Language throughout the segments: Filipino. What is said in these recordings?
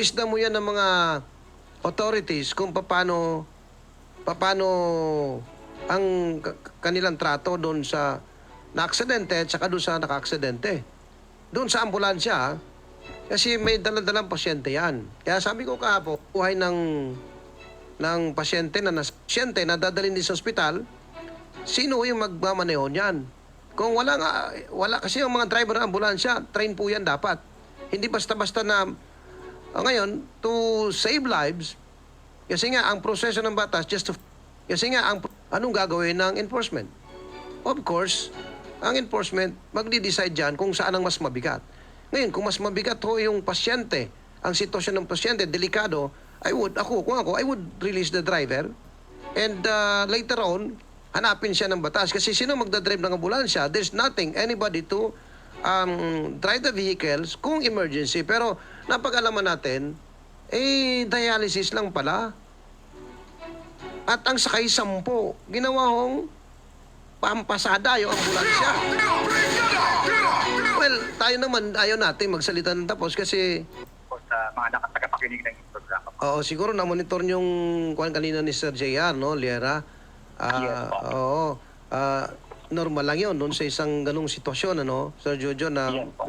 Isda mo yan ng mga authorities kung paano ang kanilang trato doon sa na-aksidente at saka doon sa naka-aksidente. Doon sa ambulansya, kasi may daladalang pasyente yan. Kaya sabi ko kahapon, buhay ng pasyente na dadalhin din sa ospital, sino yung magmamaneho niyan? Kung wala kasi yung mga driver ng ambulansya, train po yan dapat. Hindi basta-basta na, ngayon, to save lives, kasi nga, ang proseso ng batas, kasi nga, anong gagawin ng enforcement? Of course, ang enforcement, magdi-decide dyan kung saan ang mas mabigat. Ngayon, kung mas mabigat ho yung pasyente, ang sitwasyon ng pasyente, delikado, kung ako, I would release the driver and later on, hanapin siya ng batas. Kasi sino magdadrive ng ambulansya? There's anybody to drive the vehicles kung emergency. Pero napag-alaman natin, dialysis lang pala. At ang sakay 10, ginawa hong pampasada yung ambulansya. Well, tayo naman ayaw natin magsalita ng tapos kasi sa mga nakatagapakinig ng programa. oo, siguro na-monitor yung kuwan kanina ni Sir JR, no, Liera? Yes, po. Oo. Normal lang yun doon sa isang ganung sitwasyon, ano, Sir Jojo, na Yes, po.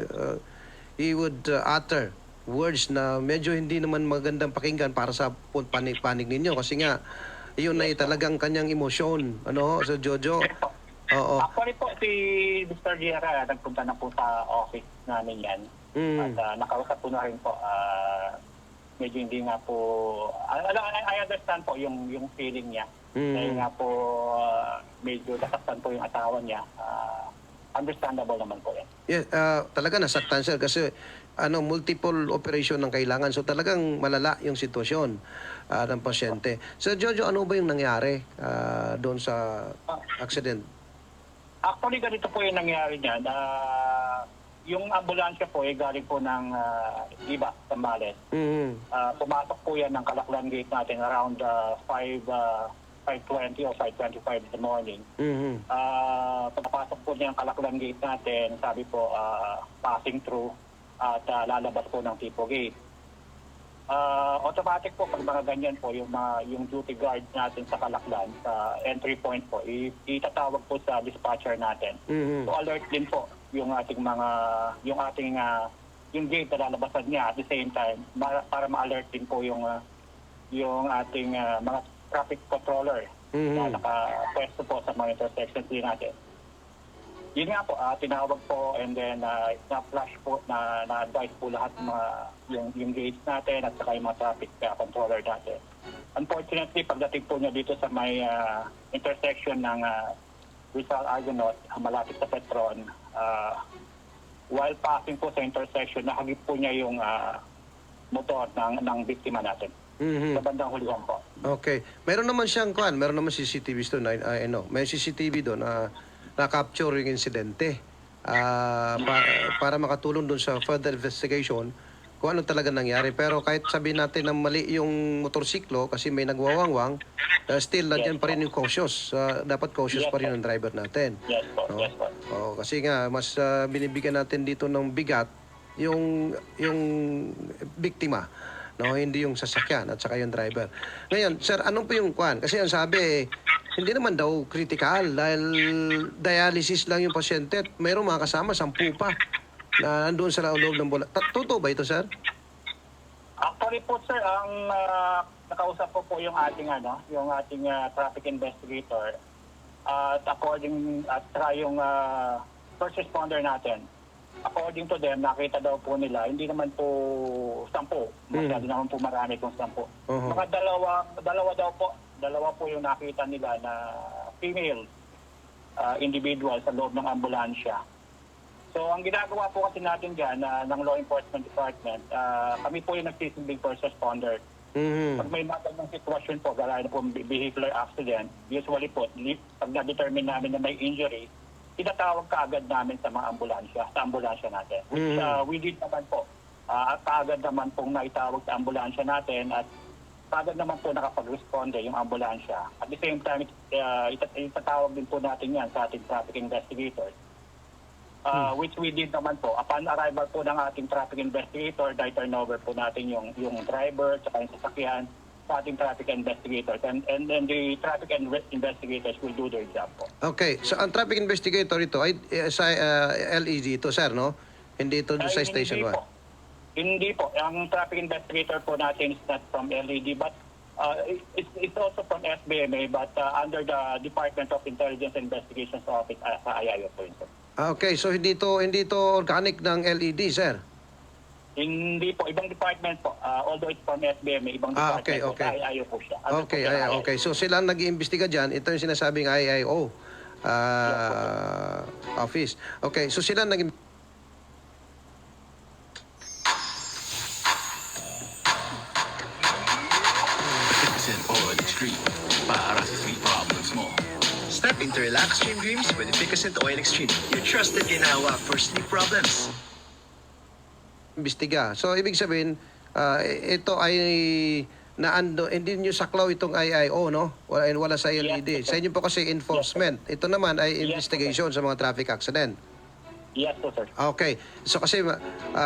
he would utter words na medyo hindi naman magandang pakinggan para sa panig ninyo kasi nga yun ay talagang kanyang emosyon, ano, Sir Jojo? Yes, po. Oo. Actually po, si Mr. Guerra, nagpunta na po sa office namin yan. At nakausap po na rin po. Medyo hindi nga po, I understand po yung feeling niya. Dahil nga po, medyo nasaktan po yung asawa niya. Understandable naman po yan. Yes, talaga nasaktan siya kasi multiple operation ng kailangan. So talagang malala yung sitwasyon ng pasyente. So Jojo, ano ba yung nangyari doon sa accident? Actually, ganito po yung nangyari niyan. Yung ambulansya po ay galing po ng Iba, Zambales. Pumasok po yan ng Kalaklan Gate natin around 5:20 or 5:25 in the morning. Pagpasok po niya ng Kalaklan Gate natin, sabi po, passing through at lalabas po ng Tipo Gate. Automatic po pag mga ganyan po yung duty guard natin sa Kalaklan sa entry point po itatawag po sa dispatcher natin to alert din po yung ating yung gate na lalabasan niya at the same time para ma-alert din po yung ating mga traffic controller na nakapwesto po sa mga intersections din natin. Yun nga po, tinawag po and then na-flash po, na-advise po lahat yung gates natin at saka yung mga traffic controller natin. Unfortunately, pagdating po niya dito sa may intersection ng Rizal Argonaut, malapit sa Petron, while passing po sa intersection, nahagip po niya yung motor ng biktima natin. Sa bandang hulihan po. Okay. Meron naman CCTV doon. May CCTV doon na na-capture yung insidente para makatulong doon sa further investigation kung ano talaga nangyari. Pero kahit sabihin natin na mali yung motorsiklo kasi may nagwawangwang, still nandiyan pa rin yung cautious. Dapat cautious pa rin ang driver natin. Yes po, No? yes po. Kasi nga, mas binibigyan natin dito ng bigat yung biktima. No, hindi yung sasakyan at saka yung driver. Ngayon, sir, anong po yung kwan? Kasi ang sabi, hindi naman daw critical dahil dialysis lang yung pasyente at mayroong mga kasama, 10 pa na nandun sa loob ng bola. Totoo ba ito, sir? Actually po sir, ang nakausap ko po yung ating traffic investigator at saka yung first responder natin. According to them, nakita daw po nila, hindi naman po 10. Masyado naman po marami kung 10. Mga dalawa po yung nakita nila na female individual sa loob ng ambulansya. So ang ginagawa po kasi natin dyan ng Law Enforcement Department, kami po yung nagsisilbing first responder. Pag may magandang sitwasyon po, gaya na po vehicular accident, usually po, pag na-determine namin na may injury, tinatawag kaagad namin sa mga ambulansya natin. Which we did naman po. At kaagad naman pong naitawag sa ambulansya natin at kaagad naman po nakapag-responde yung ambulansya. At the same time, itatawag din po natin yan sa ating traffic investigators which we did naman po. Upon arrival po ng ating traffic investigator, turnover po natin yung driver at yung sasakyan sa ating traffic investigators. And then the traffic investigators will do their job po. Okay, so ang traffic investigator ito ay sa LED ito, sir, no? Hindi ito sa station 1. Hindi po. Ang traffic investigator po natin is not from LED, but it's also from SBMA, but under the Department of Intelligence and Investigations Office sa IAIO po yun, sir. Okay, so hindi ito organic ng LED, sir. Hindi po, ibang department po. Although it's from SBMA, ibang department po. Sa IAIO po siya. Okay. So sila ang nag-iimbestiga dyan. Ito yung sinasabing IAIO office. Okay, so sila nag Oil Extreme para sa sweet problems mo. Step into relaxed dream dreams with Efficacent Oil Extreme, your trusted ginawa for sleep problems. imbestiga. So ibig sabihin, ito ay naando, hindi nyo saklaw itong IIO, no? Wala sa LED. Yes, Sa inyo po kasi enforcement. Ito naman ay investigation sa mga traffic accident. Yes po, sir. Okay. So kasi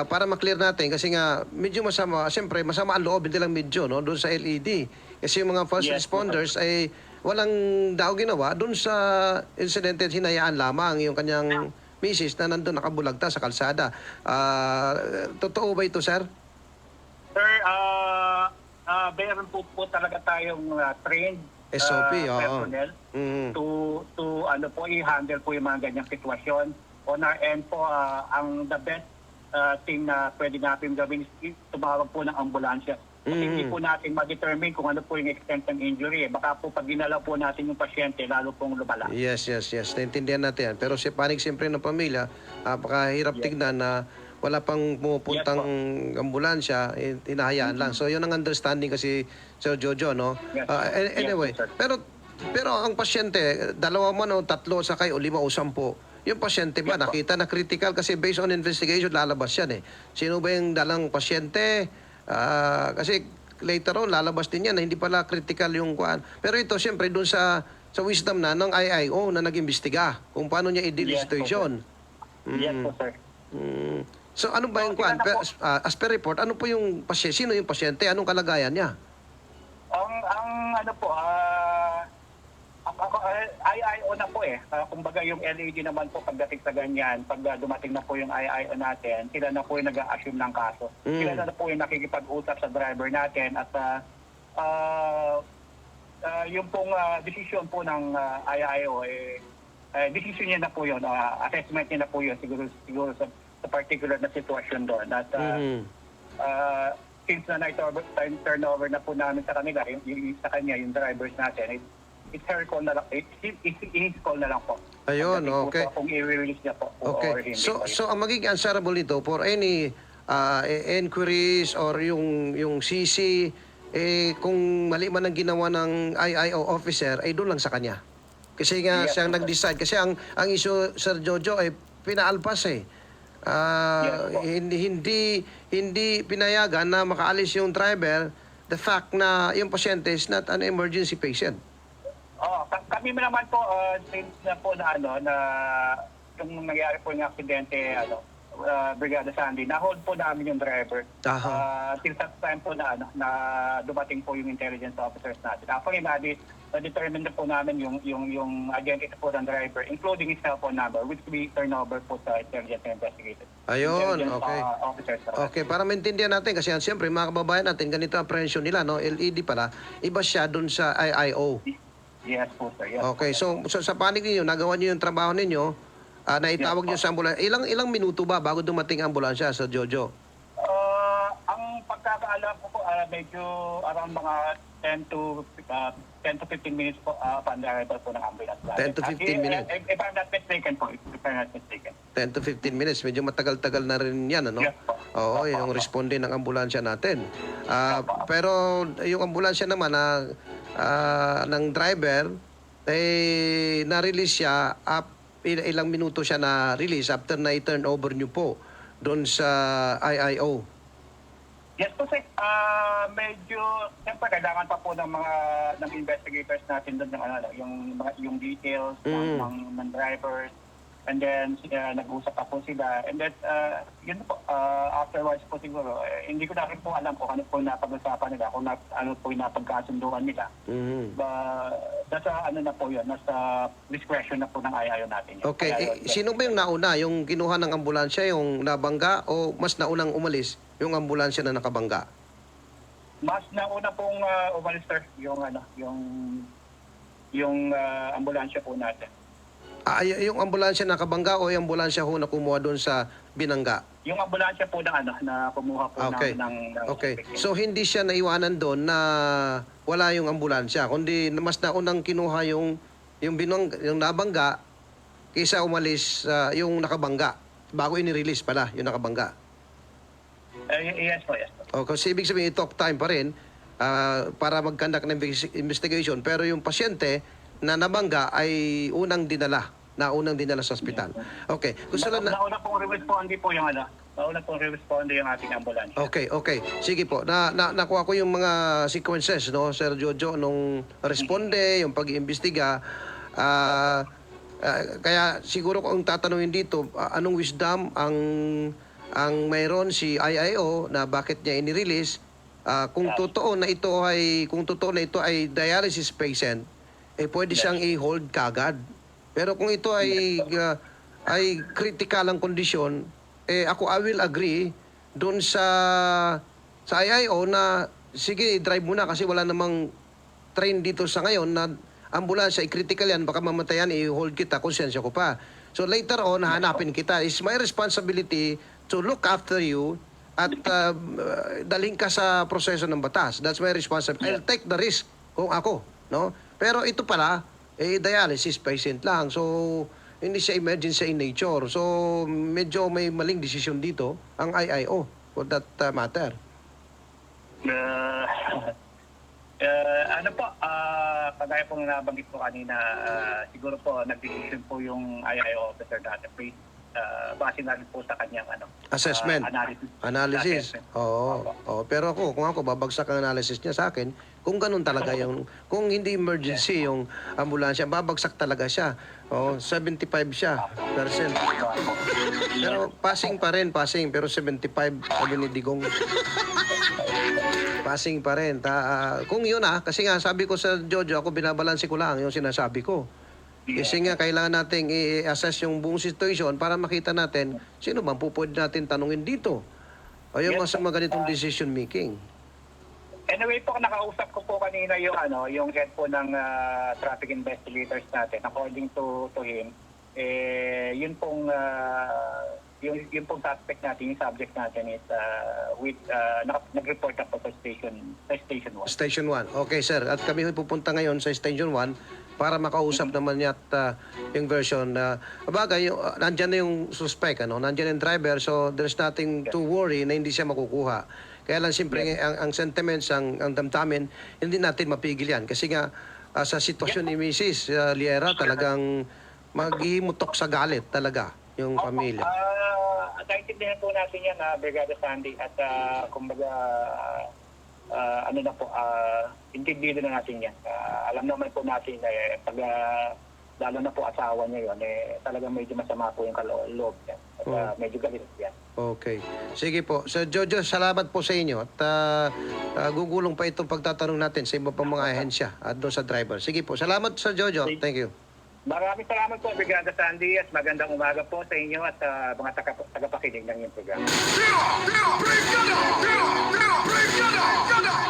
para ma-clear natin kasi nga medyo masama, siyempre masama ang loob hindi lang medyo no doon sa LED. Kasi yung mga first Yes, responders ay walang daw ginawa doon sa insidente, hinayaan lamang yung kanyang misis na nandun nakabulagta sa kalsada. Totoo ba ito, sir? Sir, meron po talaga tayong trained SOP, oo. personnel Mhm. to ano po i-handle po yung mga ganyang sitwasyon. On our end po, ang the best thing na pwede natin gawin is tumawag po ng ambulansya. Kasi hindi po natin ma-determine kung ano po yung extent ng injury. Baka po pag ginalaw po natin yung pasyente, lalo pong lumala. Yes. Naintindihan natin yan. Pero si panig siyempre ng pamilya, napakahirap tignan na wala pang pumupuntang ambulansya, hinahayaan lang. So yun ang understanding kasi Sir Jojo, no? Yes. Anyway, Yes, sir. pero ang pasyente, 2 man o 3 sakay o 5 o 10, yung pasyente ba nakita na critical kasi based on investigation lalabas yan eh. Sino ba yung dalang pasyente? Kasi later on lalabas din yan na hindi pala critical yung kuan. Pero ito siyempre doon sa wisdom na ng IIO na nag-imbestiga kung paano niya i-deal yung Yes, situation. Yes po, sir. So ano ba yung kuan? As per report, ano po yung pasyente? Sino yung pasyente? Anong kalagayan niya? Ang ano po, IIO na po eh. Kumbaga yung LED naman po pagdating sa ganyan, pag dumating na po yung IIO natin, sila na po yung nag-a-assume ng kaso. Sila na po yung nakikipag-usap sa driver natin at yung pong decision po ng IIO, decision niya na po yun, assessment niya na po yun siguro sa particular na sitwasyon doon. At since na turnover na po namin sa kanila, sa kanya, yung drivers natin, it's her call na lang, his call na lang po. Ayun, Pagdating po okay. po kung i-release niya po or Okay. hindi. So ang magiging answerable nito for any inquiries or yung CC, kung mali man ang ginawa ng IIO officer, ay doon lang sa kanya. Kasi nga Yes, siyang sir. nag-decide. Kasi ang issue, Sir Jojo, ay pinaalpas eh. Yes, po. Hindi pinayagan na makaalis yung driver the fact na yung pasyente is not an emergency patient. Kami naman po, since na po na yung nangyari po yung aksidente, Brigada Sandy, na-hold po namin yung driver. Till that time po na dumating po yung intelligence officers natin. Actually, na-determine na po namin yung identity po ng driver, including his cellphone number, which we turn over po sa intelligence investigators. Ayun, Intelligence, okay. Officers. Okay, para maintindihan natin kasi siyempre mga kababayan natin ganito ang apprehension nila, no? LED pala, iba siya dun sa IIO. Yes po, sir. Yes, Okay, po. so sa panig ninyo, nagawa niyo yung trabaho ninyo, na itawag niyo sa ambulansya. Ilang minuto ba bago dumating ang ambulansya sa Jojo? Ang pagkakaalam ko po, medyo around mga 10 to 15 minutes po upon the arrival po ng ambulance. 10 to 15 minutes. If I'm not mistaken po, if I'm not mistaken. 10 to 15 minutes, medyo matagal-tagal na rin yan, ano? Yes po. Oo, Opo, yung opo. responde ng ambulansya natin. Pero yung ambulansya naman ng driver, na-release siya, ilang minuto siya na-release after na i-turn over niyo po doon sa IIO. Yes po, sir. Medyo, siyempre, kailangan pa po ng investigators natin doon yung details ng drivers. And then nag-usap pa po sila. And then yun po, afterwards po siguro, hindi ko na rin po alam kung ano po yung napag-usapan nila, kung ano po yung napagkasunduan nila. Nasa ano na po yun, nasa discretion na po ng IIO natin. Yun. Okay, Kaya yun, sino ba yung nauna? Yung kinuha ng ambulansya, yung nabangga, o mas naunang umalis yung ambulansya na nakabangga? Mas nauna pong umalis, sir, yung ambulansya po natin. Yung ambulansya na nakabangga o yung ambulansya ho na kumuha doon sa binangga? Yung ambulansya po na kumuha po Okay. ng Okay. So hindi siya naiwanan doon na wala yung ambulansya, kundi mas naunang kinuha yung nabangga kaysa umalis yung nakabangga bago ini-release pala yung nakabangga. Yes po, yes po. Kasi ibig sabihin, i-talk time pa rin para mag-conduct ng investigation, pero yung pasyente na nabangga ay unang dinala sa ospital. Okay. Gusto lang na... Nauna pong responde po yung nauna pong responde yung ating ambulansya. Okay. Sige po. Nakuha ko yung mga sequences, no, Sir Jojo, nung responde, yung pag-iimbestiga. Kaya siguro kung tatanungin dito, anong wisdom ang mayroon si IIO na bakit niya inirelease, kung totoo na ito ay dialysis patient, pwede siyang i-hold kagad. Pero kung ito ay critical ang kondisyon, ako I will agree doon sa IIO na sige, drive muna kasi wala namang train dito sa ngayon na ambulansya, critical yan, baka mamatayan, i-hold kita, konsensya ko pa. So later on, hanapin kita. It's my responsibility to look after you at dalhin ka sa proseso ng batas. That's my responsibility. I'll take the risk kung ako, no? Pero ito pala, dialysis patient lang. So, hindi siya emergency in nature. So, medyo may maling desisyon dito ang IIO for that matter. Kagaya pong nabanggit po kanina, siguro po nag-decision po yung IIO officer natin base na rin po sa kanyang Assessment. Analysis. Assessment. Oo. Pero kung ako, babagsak ang analysis niya sa akin, kung ganun talaga yung, kung hindi emergency yung ambulansya, babagsak talaga siya. 75 siya percent. Pero passing, pero 75, sabi ni Digong. Passing pa rin. Kung yun kasi nga sabi ko sa Jojo, ako binabalansi ko lang yung sinasabi ko. Kasi nga kailangan nating i-assess yung buong situation para makita natin sino bang pwede natin tanungin dito. O yung mga ganitong decision making. Anyway po, nakausap ko po kanina yung head po ng traffic investigators natin. According to him, yun pong suspect natin, yung subject natin is nag-report na po sa station 1. Station 1. Okay, sir. At kami pupunta ngayon sa Station 1 para makausap naman niya at yung version. Bagay, nandyan na yung suspect, nandyan yung driver, so there's nothing to worry na hindi siya makukuha. Kaya lang siyempre ang sentiments, ang damdamin, hindi natin mapigil yan. Kasi nga sa sitwasyon ni Mrs. Liera, talagang maghimutok sa galit talaga yung pamilya. Naintindihan po natin yan, Brigada Sandy, at kumbaga, intindihan na natin yan. Alam naman po natin na pag lalo na po asawa niya yun, talagang medyo masama po yung kaloob yan. At medyo galit yan. Okay. Sige po. Sir Jojo, salamat po sa inyo. At gugulong pa itong pagtatanong natin sa iba pang mga ahensya at doon sa driver. Sige po. Salamat, Sir Jojo. Thank you. Maraming salamat po, Brigada Sandy, at magandang umaga po sa inyo at mga tagapakinig ng iyong programa. Brigada!